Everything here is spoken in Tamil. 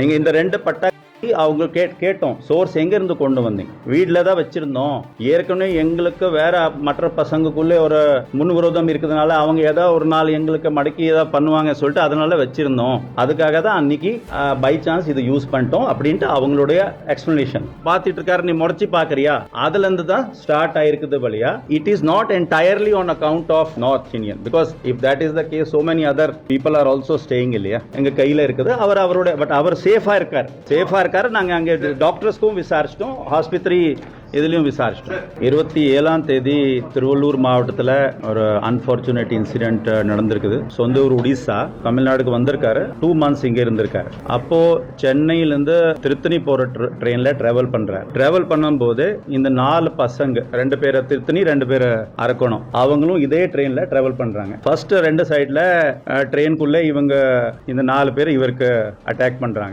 நீங்க இந்த 2 பட்டா அவங்க கேட்டோம், சோர்ஸ் எங்க இருந்து கொண்டு வந்தீங்க? வீட்டில் தான் வச்சிருந்தோம். ஏற்கனவே எங்களுக்கு வேற மற்ற பசங்களுக்குள்ளே ஒரு முன்விரோதம் இருக்கிறதுனால அவங்க ஏதாவது ஒரு நாள் எங்களுக்கு மடக்கி ஏதாவது பண்ணுவாங்க சொல்லிட்டு அதனால வச்சிருந்தோம். அதுக்காக தான் அன்னைக்கு பை சான்ஸ் இது யூஸ் பண்ணிட்டோம் அப்படின்ட்டு அவங்களுடைய எக்ஸ்பிளனேஷன். பார்த்துட்டு இருக்காரு, நீ முறைச்சி பார்க்கறியா? அதுல இருந்து தான் ஸ்டார்ட் ஆயிருக்குது வழியா. It is not entirely on account of north Indian, because if that is the case so many other people are also staying இல்லையா? எங்க கையில இருக்குது. அவருடைய பட் அவர் சேஃபா இருக்காரு. நாங்க அங்கே டாக்டர்ஸ்க்கும் விசாரிச்சிட்டோம், ஆஸ்பத்திரி இதுலயும் விசாரிச்சிட்டோம். 27ஆம் தேதி திருவள்ளூர் மாவட்டத்தில் ஒரு அன்பார்ச்சுனேட் இன்சிடென்ட் நடந்திருக்குது. சொந்த ஊர் ஒடிசா, தமிழ்நாடுக்கு வந்திருக்காரு. 2 months இங்க இருந்திருக்காரு. அப்போ சென்னையிலிருந்து திருத்தணி போற ட்ரெயின்ல டிராவல் பண்றாரு. டிராவல் பண்ணும்போது இந்த 4 பசங்க, 2 பேரை திருத்தணி, 2 பேரை அரக்கோணம், அவங்களும் இதே ட்ரெயின்ல டிராவல் பண்றாங்க. ஃபர்ஸ்ட் 2 சைட்ல ட்ரெயின்குள்ள இவங்க இந்த 4 பேர் இவருக்கு அட்டாக் பண்றாங்க.